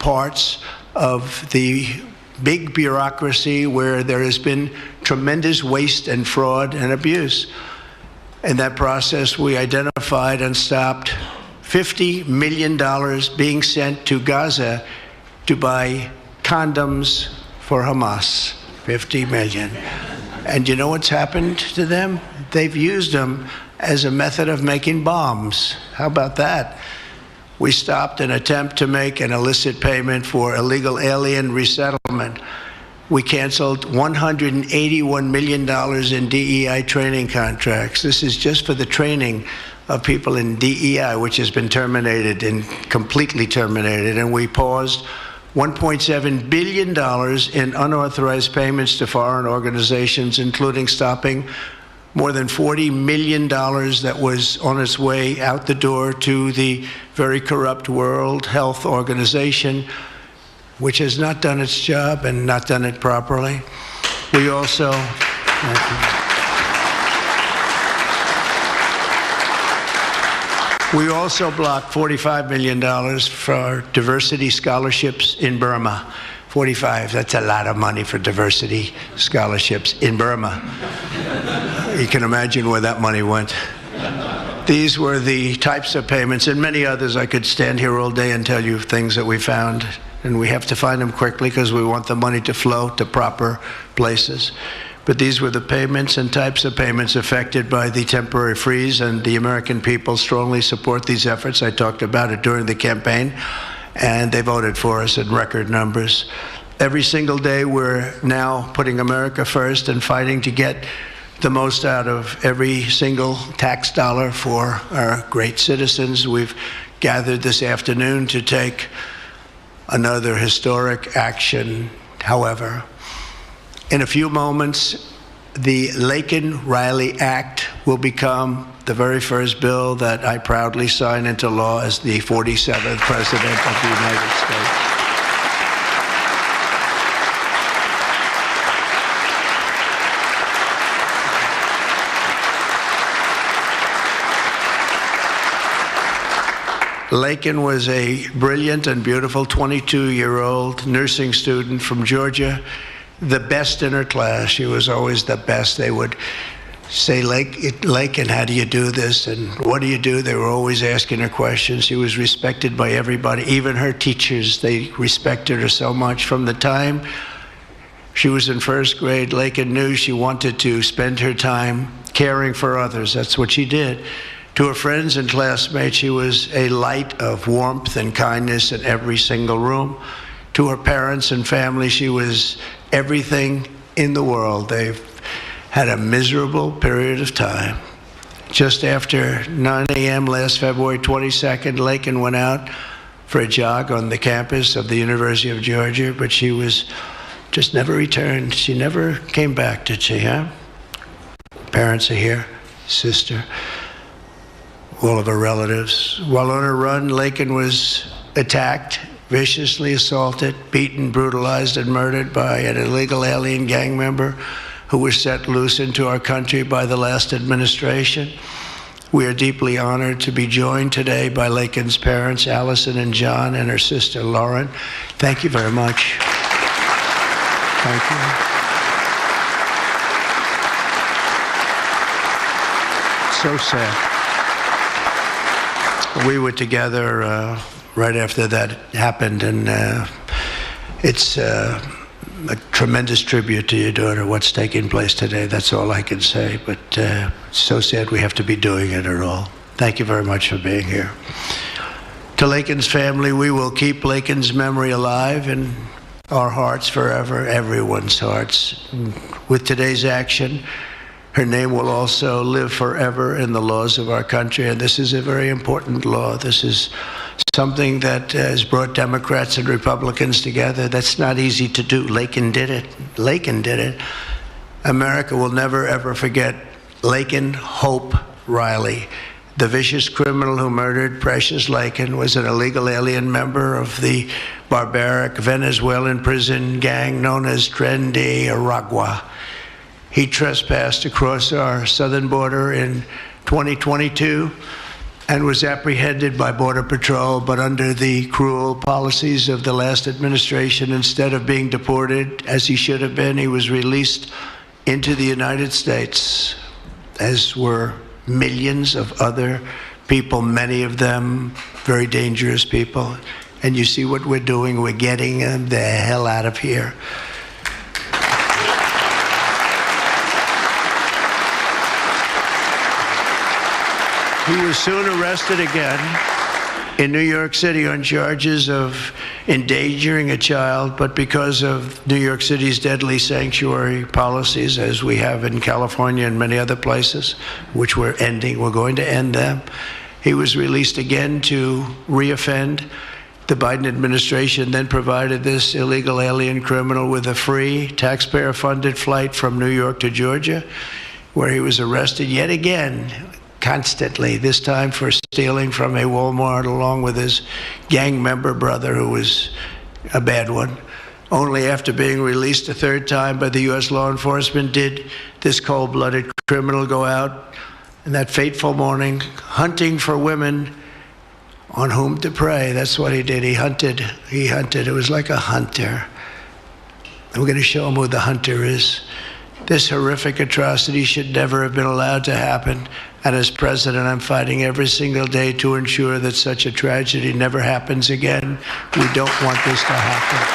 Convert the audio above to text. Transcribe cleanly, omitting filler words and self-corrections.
parts of the big bureaucracy where there has been tremendous waste and fraud and abuse. In that process, we identified and stopped $50 million being sent to Gaza to buy condoms for Hamas. 50 million. And you know what's happened to them? They've used them as a method of making bombs. How about that? We stopped an attempt to make an illicit payment for illegal alien resettlement. We canceled $181 million in DEI training contracts. This is just for the training of people in DEI, which has been terminated and completely terminated. And we paused $1.7 billion in unauthorized payments to foreign organizations, including stopping more than $40 million that was on its way out the door to the very corrupt World Health Organization, which has not done its job and not done it properly. We also blocked $45 million for diversity scholarships in Burma. 45, that's a lot of money for diversity scholarships in Burma. You can imagine where that money went. These were the types of payments, and many others. I could stand here all day and tell you things that we found, and we have to find them quickly because we want the money to flow to proper places. But these were the payments and types of payments affected by the temporary freeze, and the American people strongly support these efforts. I talked about it during the campaign, and they voted for us in record numbers. Every single day, we're now putting America first and fighting to get the most out of every single tax dollar for our great citizens. We've gathered this afternoon to take another historic action. However, in a few moments, the Laken Riley Act will become the very first bill that I proudly sign into law as the 47th President of the United States. Laken was a brilliant and beautiful 22-year-old nursing student from Georgia, the best in her class. She was always the best. They would say, Laken, how do you do this? And what do you do? They were always asking her questions. She was respected by everybody, even her teachers. They respected her so much. From the time she was in first grade, Laken knew she wanted to spend her time caring for others. That's what she did. To her friends and classmates, she was a light of warmth and kindness in every single room. To her parents and family, she was everything in the world. They've had a miserable period of time. Just after 9 a.m. last February 22nd, Laken went out for a jog on the campus of the University of Georgia, but she was just never returned. She never came back, did she, huh? Parents are here, sister, all of her relatives. While on her run, Laken was attacked, viciously assaulted, beaten, brutalized, and murdered by an illegal alien gang member who was set loose into our country by the last administration. We are deeply honored to be joined today by Laken's parents, Allison and John, and her sister, Lauren. Thank you very much. Thank you. So sad. We were together right after that happened, and it's a tremendous tribute to your daughter, what's taking place today. That's all I can say, but it's so sad we have to be doing it at all. Thank you very much for being here. To Laken's family, we will keep Laken's memory alive in our hearts forever, everyone's hearts. With today's action, her name will also live forever in the laws of our country, and this is a very important law. This is something that has brought Democrats and Republicans together. That's not easy to do. Laken did it. Laken did it. America will never, ever forget Laken Hope Riley. The vicious criminal who murdered Precious Laken was an illegal alien member of the barbaric Venezuelan prison gang known as Tren de Aragua. He trespassed across our southern border in 2022. and was apprehended by Border Patrol, but under the cruel policies of the last administration, instead of being deported, as he should have been, he was released into the United States, as were millions of other people, many of them very dangerous people. And you see what we're doing, we're getting them the hell out of here. He was soon arrested again in New York City on charges of endangering a child, but because of New York City's deadly sanctuary policies, as we have in California and many other places, which we're going to end them, he was released again to reoffend. The Biden administration then provided this illegal alien criminal with a free, taxpayer-funded flight from New York to Georgia, where he was arrested yet again, constantly, this time for stealing from a Walmart along with his gang member brother, who was a bad one. Only after being released a third time by the U.S. law enforcement did this cold-blooded criminal go out in that fateful morning hunting for women on whom to prey. That's what he did. He hunted. It was like a hunter. I'm going to show him who the hunter is. This horrific atrocity should never have been allowed to happen. And as president, I'm fighting every single day to ensure that such a tragedy never happens again. We don't want this to happen.